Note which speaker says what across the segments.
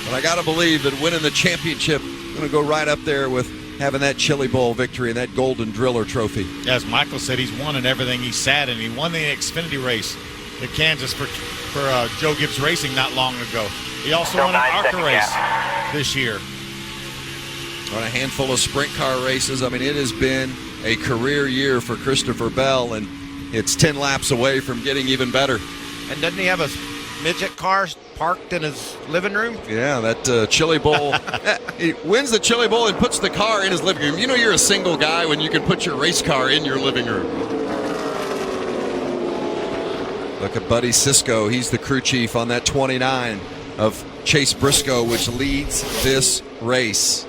Speaker 1: But I got to believe that winning the championship is going to go right up there with having that Chili Bowl victory and that Golden Driller trophy.
Speaker 2: As Michael said, he's won in everything he's sat in. He won the Xfinity race at Kansas for Joe Gibbs Racing not long ago. He also won an ARCA race this year.
Speaker 1: On a handful of sprint car races. I mean, it has been a career year for Christopher Bell, and it's 10 laps away from getting even better.
Speaker 3: And doesn't he have a midget car parked in his living room?
Speaker 1: Yeah, that Chili Bowl. He wins the Chili Bowl and puts the car in his living room. You know you're a single guy when you can put your race car in your living room. Look at Buddy Sisko. He's the crew chief on that 29 of Chase Briscoe, which leads this race.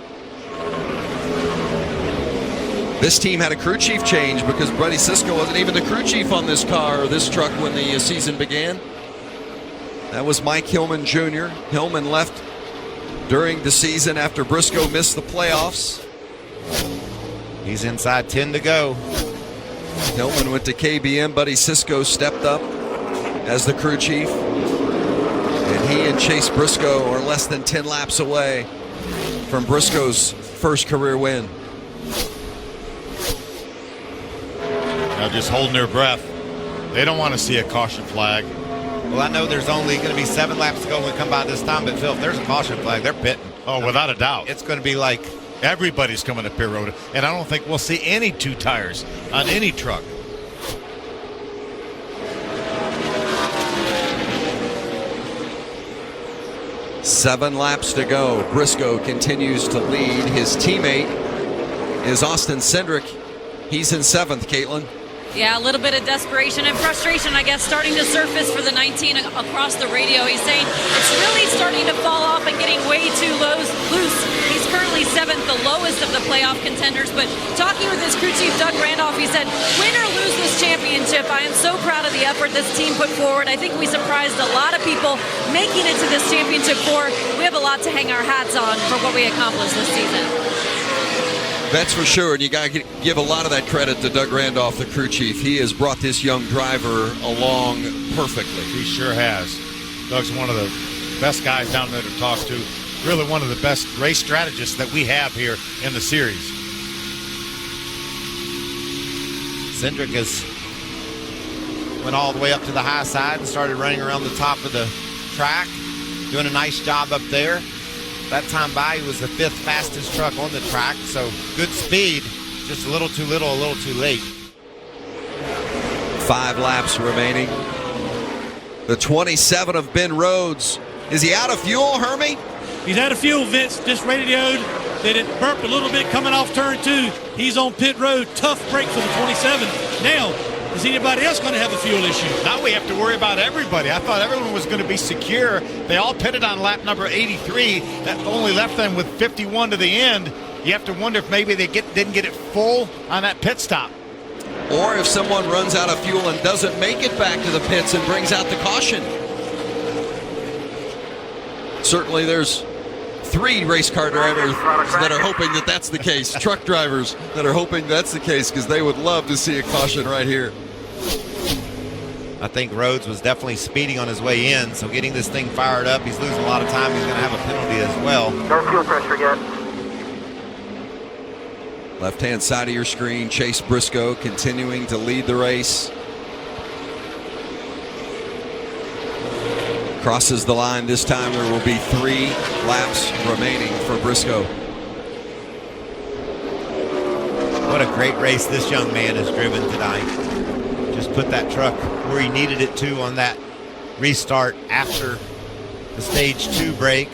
Speaker 1: This team had a crew chief change because Buddy Sisko wasn't even the crew chief on this car or this truck when the season began. That was Mike Hillman Jr. Hillman left during the season after Briscoe missed the playoffs.
Speaker 3: He's inside 10 to go.
Speaker 1: Hillman went to KBM. Buddy Sisko stepped up as the crew chief. And he and Chase Briscoe are less than 10 laps away from Briscoe's first career win.
Speaker 2: Now just holding their breath. They don't want to see a caution flag.
Speaker 3: Well, I know there's only going to be 7 laps to go when we come by this time, but Phil, if there's a caution flag, they're pitting.
Speaker 2: Oh, without a doubt.
Speaker 3: It's going to be like
Speaker 2: everybody's coming to pit road, and I don't think we'll see any 2 tires on any truck.
Speaker 1: Seven laps to go. Briscoe continues to lead. His teammate is Austin Cindric. He's in 7th, Caitlin.
Speaker 4: Yeah, a little bit of desperation and frustration, I guess, starting to surface for the 19 across the radio. He's saying it's really starting to fall off and getting way too loose. He's currently 7th, the lowest of the playoff contenders. But talking with his crew chief, Doug Randolph, he said, win or lose this championship, I am so proud of the effort this team put forward. I think we surprised a lot of people making it to this championship four. We have a lot to hang our hats on for what we accomplished this season.
Speaker 1: That's for sure, and you got to give a lot of that credit to Doug Randolph, the crew chief. He has brought this young driver along perfectly.
Speaker 2: He sure has. Doug's one of the best guys down there to talk to. Really one of the best race strategists that we have here in the series.
Speaker 3: Cindric went all the way up to the high side and started running around the top of the track, doing a nice job up there. That time by, he was the 5th fastest truck on the track, so good speed, just a little too little, a little too late.
Speaker 1: 5 laps remaining. The 27 of Ben Rhodes. Is he out of fuel, Hermie?
Speaker 5: He's out of fuel, Vince. Just radioed that it burped a little bit coming off turn 2. He's on pit road. Tough break for the 27. Now, is anybody else going to have a fuel issue?
Speaker 2: Now we have to worry about everybody. I thought everyone was going to be secure. They all pitted on lap number 83. That only left them with 51 to the end. You have to wonder if maybe they didn't get it full on that pit stop.
Speaker 1: Or if someone runs out of fuel and doesn't make it back to the pits and brings out the caution. Certainly there's 3 race car drivers that are hoping that that's the case. Truck drivers that are hoping that's the case because they would love to see a caution right here.
Speaker 3: I think Rhodes was definitely speeding on his way in, so getting this thing fired up, he's losing a lot of time. He's going to have a penalty as well.
Speaker 6: No fuel pressure yet.
Speaker 1: Left-hand side of your screen, Chase Briscoe continuing to lead the race. Crosses the line this time. There will be 3 laps remaining for Briscoe.
Speaker 3: What a great race this young man has driven tonight. Just put that truck where he needed it to on that restart after the stage 2 break.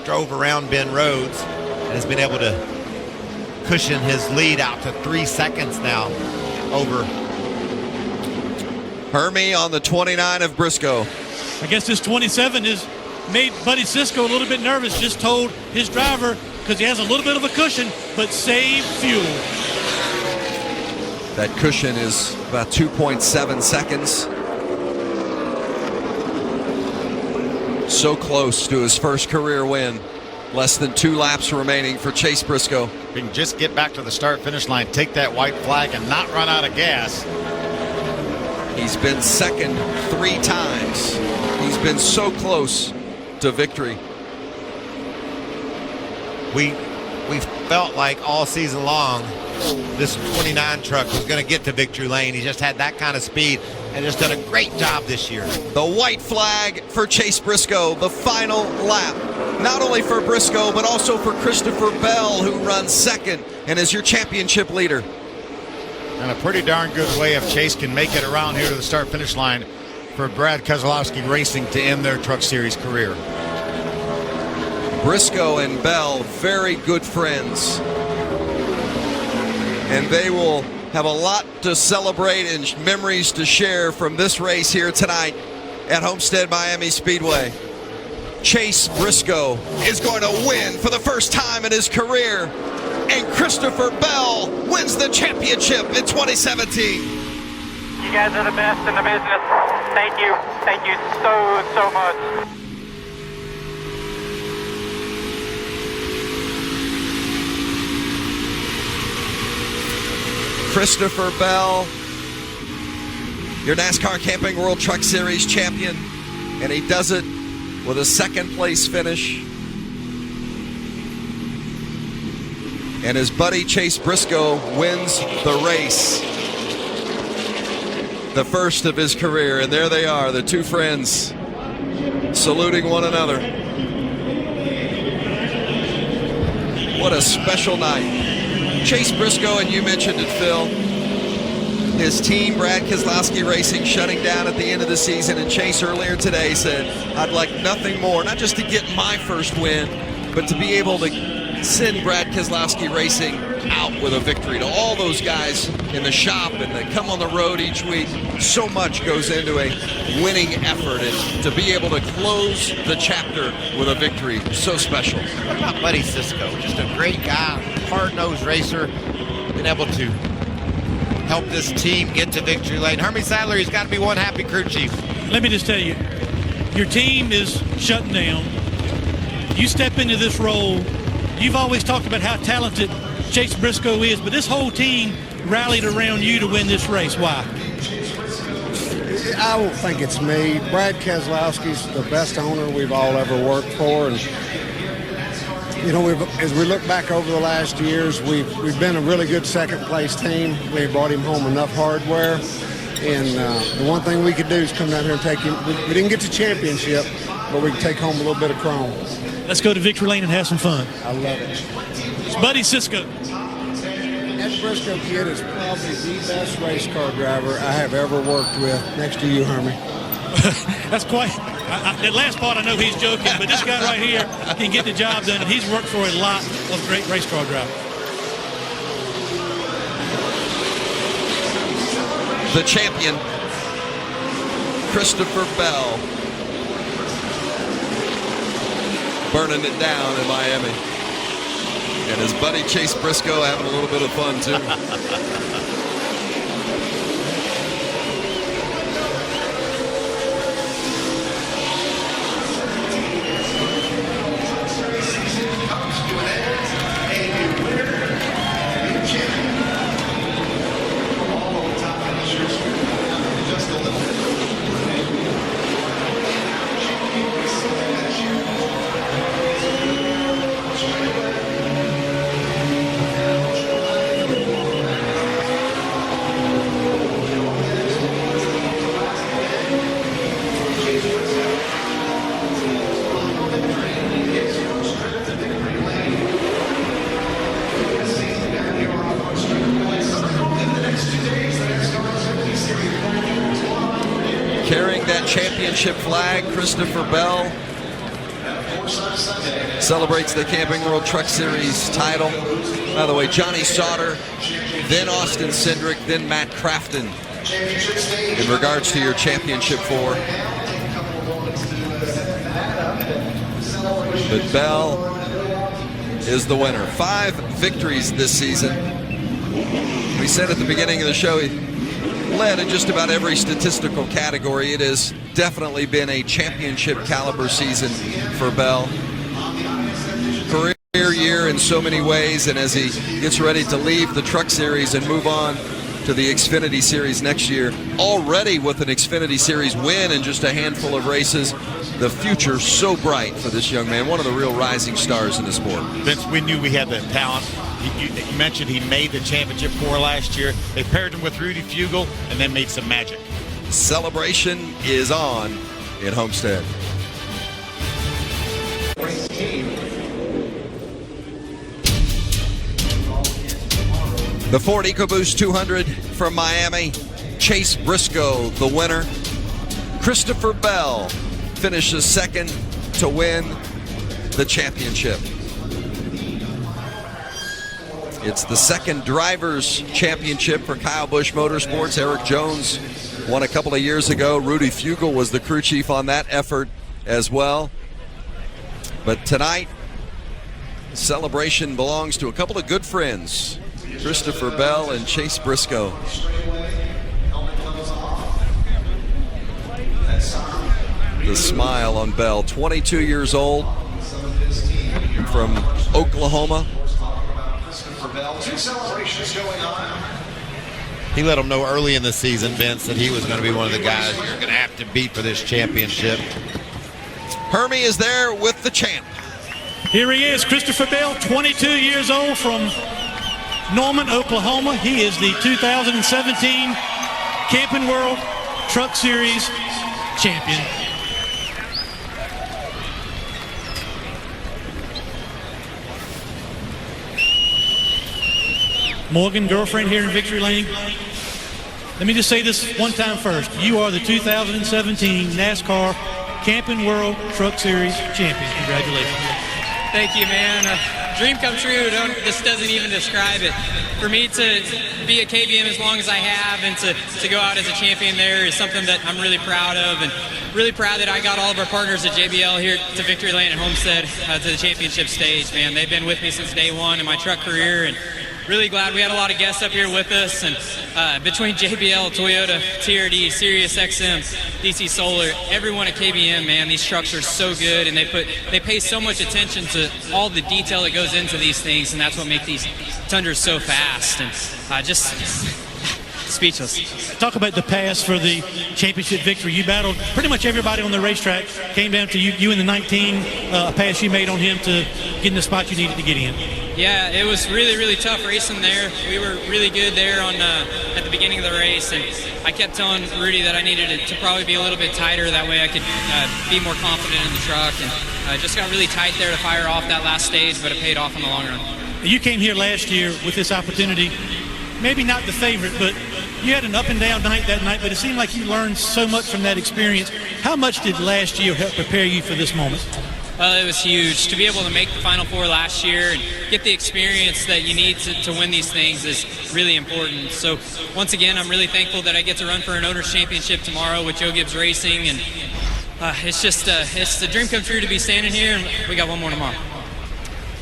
Speaker 3: Drove around Ben Rhodes and has been able to cushion his lead out to 3 seconds now over
Speaker 1: Hermie on the 29 of Briscoe.
Speaker 5: I guess this 27 has made Buddy Sisko a little bit nervous. Just told his driver, because he has a little bit of a cushion, but save fuel.
Speaker 1: That cushion is about 2.7 seconds. So close to his first career win. Less than 2 laps remaining for Chase Briscoe.
Speaker 2: If he can just get back to the start-finish line, take that white flag, and not run out of gas.
Speaker 1: He's been second 3 times. He's been so close to victory.
Speaker 3: we felt like all season long this 29 truck was going to get to victory lane. He just had that kind of speed and just done a great job this year.
Speaker 1: The white flag for Chase Briscoe, the final lap. Not only for Briscoe, but also for Christopher Bell, who runs second and is your championship leader.
Speaker 2: And a pretty darn good way if Chase can make it around here to the start-finish line for Brad Keselowski Racing to end their Truck Series career.
Speaker 1: Briscoe and Bell, very good friends. And they will have a lot to celebrate and memories to share from this race here tonight at Homestead-Miami Speedway. Chase Briscoe is going to win for the first time in his career, and Christopher Bell wins the championship in 2017.
Speaker 6: You guys are the best in the business. Thank you. Thank you so much.
Speaker 1: Christopher Bell, your NASCAR Camping World Truck Series champion, and he does it with a second place finish. And his buddy Chase Briscoe wins the race, the first of his career. And there they are, the two friends saluting one another. What a special night. Chase Briscoe, and you mentioned it, Phil, his team, Brad Keselowski Racing, shutting down at the end of the season. And Chase earlier today said, I'd like nothing more, not just to get my first win, but to be able to send Brad Keselowski Racing out with a victory. To all those guys in the shop and that come on the road each week, so much goes into a winning effort, and to be able to close the chapter with a victory, so special.
Speaker 3: What about Buddy Cisco? Just a great guy, hard-nosed racer, been able to help this team get to victory lane. Hermie Sadler, he's got to be one happy crew chief.
Speaker 5: Let me just tell you, your team is shutting down. You step into this role. You've always talked about how talented Chase Briscoe is, but this whole team rallied around you to win this race. Why?
Speaker 7: I don't think it's me. Brad Keselowski's the best owner we've all ever worked for, and you know, as we look back over the last years, we've been a really good second-place team. We brought him home enough hardware, and the one thing we could do is come down here and take him. We didn't get the championship, but we could take home a little bit of chrome.
Speaker 5: Let's go to victory lane and have some fun.
Speaker 7: I love it.
Speaker 5: It's Buddy Cisco.
Speaker 7: That Briscoe kid is probably the best race car driver I have ever worked with, next to you, Hermie.
Speaker 5: That's quite. That last part I know he's joking, but this guy right here can get the job done, and he's worked for a lot of great race car drivers.
Speaker 1: The champion, Christopher Bell, burning it down in Miami. And his buddy Chase Briscoe having a little bit of fun too. Carrying that championship flag, Christopher Bell celebrates the Camping World Truck Series title. By the way, Johnny Sauter, then Austin Cindric, then Matt Crafton in regards to your championship four. But Bell is the winner. 5 victories this season. We said at the beginning of the show he led in just about every statistical category. It has definitely been a championship caliber season for Bell. Career year in so many ways, and as he gets ready to leave the Truck Series and move on to the Xfinity Series next year. Already with an Xfinity Series win in just a handful of races. The future so bright for this young man, one of the real rising stars in the sport.
Speaker 2: Vince, we knew we had the talent. You mentioned he made the championship 4 last year. They paired him with Rudy Fugle and then made some magic.
Speaker 1: Celebration is on in Homestead. The Ford EcoBoost 200 from Miami. Chase Briscoe, the winner. Christopher Bell finishes second to win the championship. It's the second Drivers' Championship for Kyle Busch Motorsports. Eric Jones won a couple of years ago. Rudy Fugle was the crew chief on that effort as well. But tonight, celebration belongs to a couple of good friends, Christopher Bell and Chase Briscoe. The smile on Bell, 22 years old, from Oklahoma.
Speaker 3: He let them know early in the season, Vince, that he was going to be one of the guys you're going to have to beat for this championship.
Speaker 1: Hermie is there with the champ.
Speaker 5: Here he is, Christopher Bell, 22 years old, from Norman, Oklahoma. He is the 2017 Camping World Truck Series champion. Morgan, girlfriend here in Victory Lane. Let me just say this one time first. You are the 2017 NASCAR Camping World Truck Series champion. Congratulations.
Speaker 8: Thank you, man. Dream come true. This doesn't even describe it. For me to be at KBM as long as I have and to go out as a champion there is something that I'm really proud of, and really proud that I got all of our partners at JBL here to Victory Lane and Homestead to the championship stage, man. They've been with me since day one in my truck career, and really glad we had a lot of guests up here with us. And between JBL, Toyota, TRD, Sirius XM, DC Solar, everyone at KBM, man, these trucks are so good, and they pay so much attention to all the detail that goes into these things, and that's what makes these Tundras so fast. And just speechless.
Speaker 5: Talk about the pass for the championship victory. You battled pretty much everybody on the racetrack. Came down to you in the 19, a pass you made on him to get in the spot you needed to get in.
Speaker 8: Yeah, it was really, really tough racing there. We were really good there at the beginning of the race, and I kept telling Rudy that I needed it to probably be a little bit tighter. That way I could be more confident in the truck, and just got really tight there to fire off that last stage, but it paid off in the long run.
Speaker 5: You came here last year with this opportunity, maybe not the favorite, but you had an up and down night that night, but it seemed like you learned so much from that experience. How much did last year help prepare you for this moment?
Speaker 8: It was huge. To be able to make the Final Four last year and get the experience that you need to win these things is really important. So once again, I'm really thankful that I get to run for an Owners Championship tomorrow with Joe Gibbs Racing, and it's just it's the dream come true to be standing here, and we got one more tomorrow.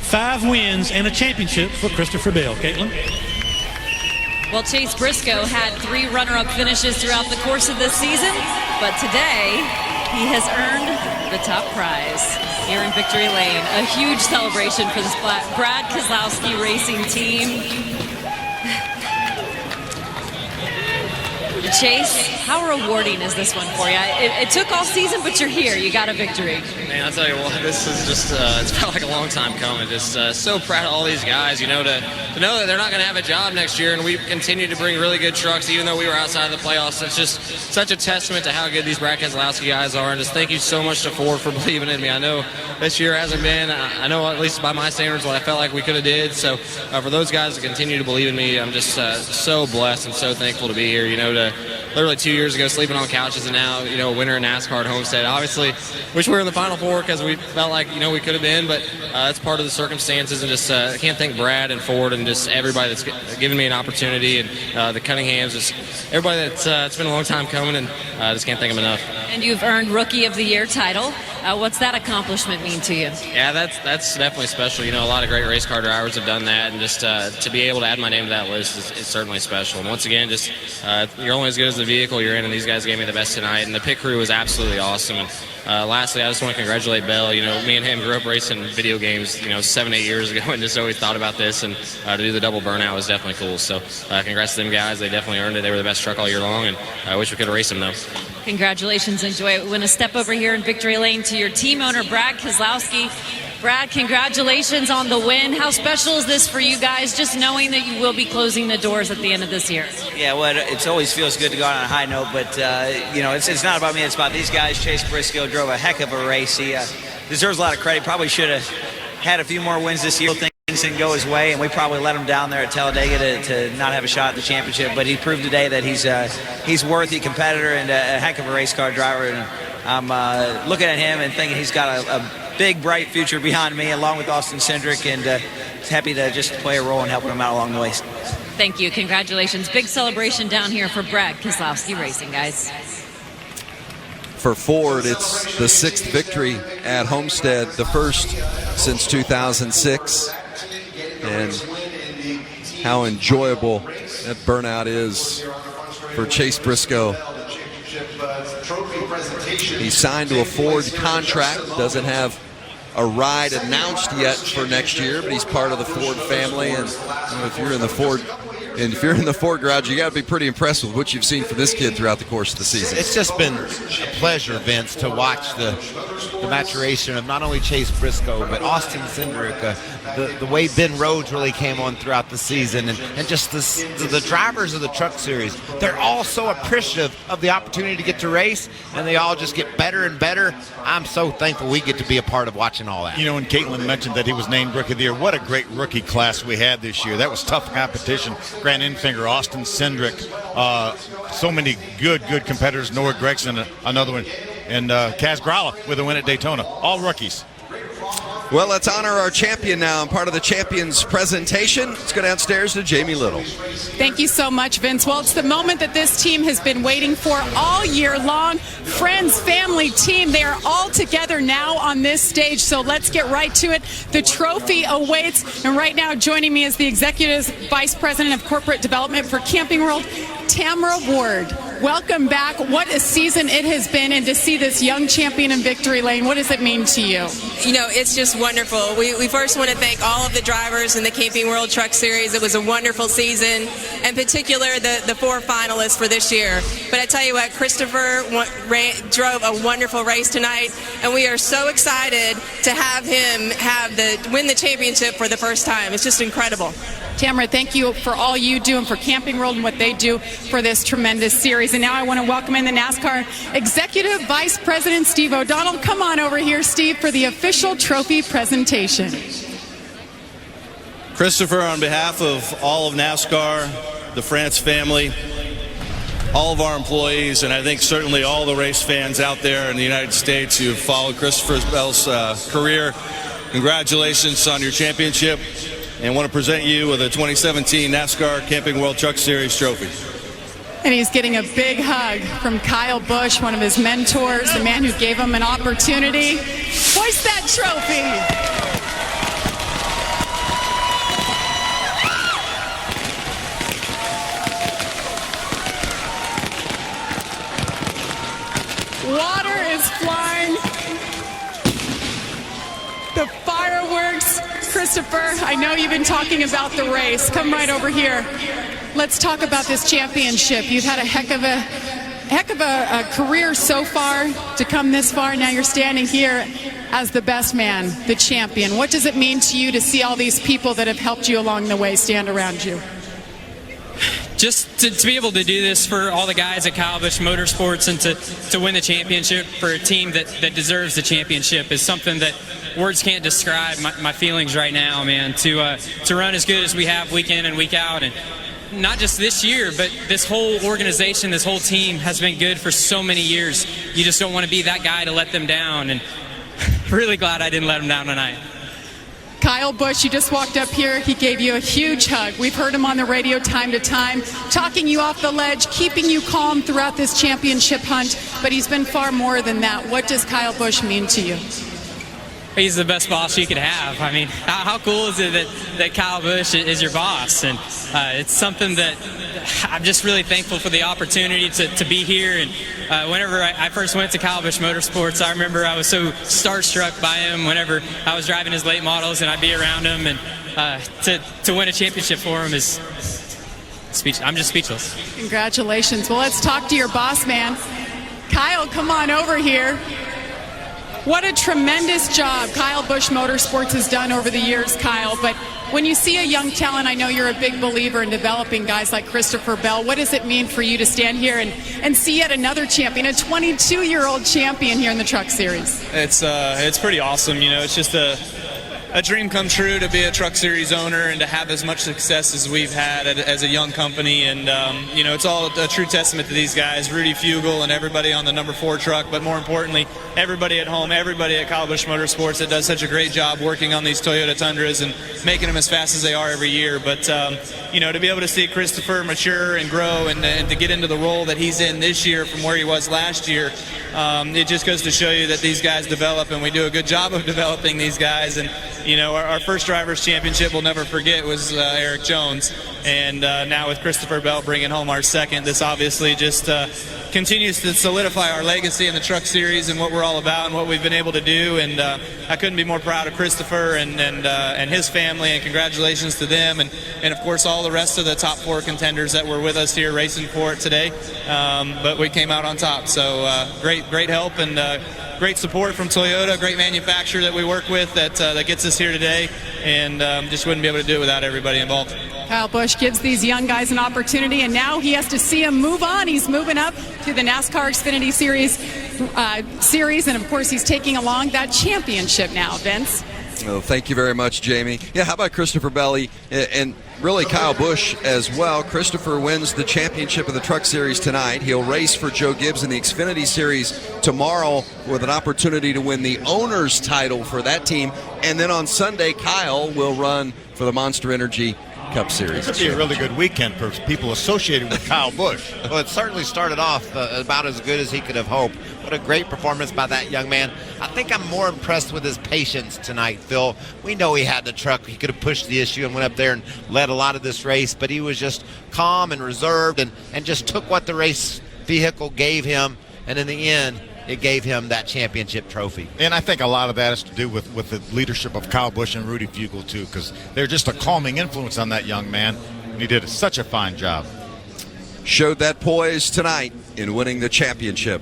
Speaker 5: 5 wins and a championship for Christopher Bell. Caitlin?
Speaker 4: Well, Chase Briscoe had 3 runner-up finishes throughout the course of this season, but today he has earned the top prize here in Victory Lane. A huge celebration for this Brad Keselowski racing team. Chase, how rewarding is this one for you? It took all season, but you're here. You got a victory.
Speaker 9: Man, I'll tell you what, this is just, it's felt like a long time coming. Just so proud of all these guys, you know, to know that they're not going to have a job next year, and we continue to bring really good trucks, even though we were outside of the playoffs. It's just such a testament to how good these Brad Keselowski guys are, and just thank you so much to Ford for believing in me. I know this year hasn't been, I know at least by my standards, what I felt like we could have did. So for those guys to continue to believe in me, I'm just so blessed and so thankful to be here, you know, to literally 2 years ago sleeping on couches, and now, you know, winner in NASCAR at Homestead. Obviously, wish we were in the Final Four because we felt like, you know, we could have been, but that's part of the circumstances, and just I can't thank Brad and Ford and just everybody that's given me an opportunity, and the Cunninghams, just everybody that's it's been a long time coming, and I just can't thank them enough.
Speaker 4: And you've earned Rookie of the Year title. What's that accomplishment mean to you?
Speaker 9: Yeah, that's definitely special. You know, a lot of great race car drivers have done that, and just to be able to add my name to that list is certainly special. And once again, just you're only as good as the vehicle you're in, and these guys gave me the best tonight. And the pit crew was absolutely awesome. And lastly, I just want to congratulate Bell. You know, me and him grew up racing video games, 7-8 years ago, and just always thought about this. And to do the double burnout was definitely cool. So congrats to them guys. They definitely earned it. They were the best truck all year long, and I wish we could have raced them, though.
Speaker 4: Congratulations. Enjoy it. We want to step over here in victory lane to your team owner, Brad Keselowski. Brad, congratulations on the win. How special is this for you guys, just knowing that you will be closing the doors at the end of this year?
Speaker 10: Yeah, well, it always feels good to go out on a high note, but, it's not about me. It's about these guys. Chase Briscoe drove a heck of a race. He deserves a lot of credit. Probably should have had a few more wins this year. Things didn't go his way, and we probably let him down there at Talladega to not have a shot at the championship, but he proved today that he's worthy competitor and a heck of a race car driver. And I'm looking at him and thinking he's got a big, bright future behind me, along with Austin Cindric, and happy to just play a role in helping him out along the way.
Speaker 4: Thank you. Congratulations. Big celebration down here for Brad Keselowski Racing, guys.
Speaker 1: For Ford, it's the 6th victory at Homestead, the first since 2006. And how enjoyable that burnout is for Chase Briscoe. He signed to a Ford contract, doesn't have a ride announced yet for next year, but he's part of the Ford family. And if you're in the Ford garage, you got to be pretty impressed with what you've seen from this kid throughout the course of the season.
Speaker 3: It's just been a pleasure, Vince, to watch the maturation of not only Chase Briscoe but Austin Cindric, the way Ben Rhodes really came on throughout the season, and just the drivers of the Truck Series. They're all so appreciative of the opportunity to get to race, and they all just get better and better. I'm so thankful we get to be a part of watching all that.
Speaker 2: And Caitlin mentioned that he was named Rookie of the Year. What a great rookie class we had this year. That was tough competition. Grant Enfinger, Austin Cindric, so many good competitors. Noah Gregson, another one, and Kaz Gralla with a win at Daytona. All rookies.
Speaker 1: Well, let's honor our champion now. I'm part of the champions presentation. Let's go downstairs to Jamie Little.
Speaker 11: Thank you so much, Vince. Well, it's the moment that this team has been waiting for all year long. Friends, family, team, they are all together now on this stage. So let's get right to it. The trophy awaits. And right now joining me is the Executive Vice President of Corporate Development for Camping World, Tamara Ward. Welcome back. What a season it has been, and to see this young champion in victory lane, what does it mean to you?
Speaker 12: It's just wonderful. We first want to thank all of the drivers in the Camping World Truck Series. It was a wonderful season, in particular the 4 finalists for this year. But I tell you what, Christopher drove a wonderful race tonight, and we are so excited to have him win the championship for the first time. It's just incredible.
Speaker 11: Tamara, thank you for all you do and for Camping World and what they do for this tremendous series. And now I want to welcome in the NASCAR Executive Vice President, Steve O'Donnell. Come on over here, Steve, for the official trophy presentation.
Speaker 13: Christopher, on behalf of all of NASCAR, the France family, all of our employees, and I think certainly all the race fans out there in the United States who have followed Christopher Bell's career, congratulations on your championship. And want to present you with a 2017 NASCAR Camping World Truck Series trophy.
Speaker 11: And he's getting a big hug from Kyle Busch, one of his mentors, the man who gave him an opportunity. Hoist that trophy. Water is flying. The fireworks. Christopher, I know you've been talking about the race. Come right over here. Let's talk about this championship. You've had a heck of a career so far to come this far. Now you're standing here as the best man, the champion. What does it mean to you to see all these people that have helped you along the way stand around you?
Speaker 8: Just to be able to do this for all the guys at Kyle Busch Motorsports and to win the championship for a team that deserves the championship is something that words can't describe my feelings right now, man. To run as good as we have week in and week out, and not just this year, but this whole organization, this whole team has been good for so many years. You just don't want to be that guy to let them down, and really glad I didn't let them down tonight.
Speaker 11: Kyle Busch, you just walked up here. He gave you a huge hug. We've heard him on the radio time to time, talking you off the ledge, keeping you calm throughout this championship hunt. But he's been far more than that. What does Kyle Busch mean to you?
Speaker 8: He's the best boss you could have. I mean, how cool is it that Kyle Busch is your boss? And it's something that I'm just really thankful for the opportunity to be here. And whenever I first went to Kyle Busch Motorsports, I remember I was so starstruck by him whenever I was driving his late models and I'd be around him. And to win a championship for him is I'm just speechless.
Speaker 11: Congratulations. Well, let's talk to your boss man. Kyle, come on over here. What a tremendous job Kyle Busch Motorsports has done over the years, Kyle. But when you see a young talent, I know you're a big believer in developing guys like Christopher Bell. What does it mean for you to stand here and see yet another champion, a 22-year-old champion here in the Truck Series?
Speaker 14: It's pretty awesome. You know, it's just a dream come true to be a Truck Series owner and to have as much success as we've had as a young company. And, you know, it's all a true testament to these guys, Rudy Fugle and everybody on the number 4 truck, but more importantly, everybody at home, everybody at Kyle Busch Motorsports that does such a great job working on these Toyota Tundras and making them as fast as they are every year. But, you know, to be able to see Christopher mature and grow and to get into the role that he's in this year from where he was last year, it just goes to show you that these guys develop, and we do a good job of developing these guys. And, you know, our first Drivers' Championship we'll never forget was Eric Jones. And now with Christopher Bell bringing home our second, this obviously just continues to solidify our legacy in the Truck Series and what we're all about and what we've been able to do. And I couldn't be more proud of Christopher and his family, and congratulations to them. And of course, all the rest of the top 4 contenders that were with us here racing for it today. But we came out on top. So great help and great support from Toyota, great manufacturer that we work with that gets us here today, and just wouldn't be able to do it without everybody involved.
Speaker 11: Kyle Busch gives these young guys an opportunity, and now he has to see him move on. He's moving up to the NASCAR Xfinity Series, and of course he's taking along that championship now, Vince.
Speaker 1: Well, thank you very much, Jamie. Yeah, how about Christopher Belli and really Kyle Busch as well? Christopher wins the championship of the Truck Series tonight. He'll race for Joe Gibbs in the Xfinity Series tomorrow with an opportunity to win the owner's title for that team. And then on Sunday, Kyle will run for the Monster Energy Cup Series.
Speaker 2: It could be a really good weekend for people associated with Kyle Busch.
Speaker 3: Well, it certainly started off about as good as he could have hoped. What a great performance by that young man. I think I'm more impressed with his patience tonight, Phil. We know he had the truck. He could have pushed the issue and went up there and led a lot of this race, but he was just calm and reserved and just took what the race vehicle gave him, and in the end, it gave him that championship trophy.
Speaker 2: And I think a lot of that has to do with the leadership of Kyle Busch and Rudy Fugle, too, because they're just a calming influence on that young man, and he did such a fine job.
Speaker 1: Showed that poise tonight in winning the championship.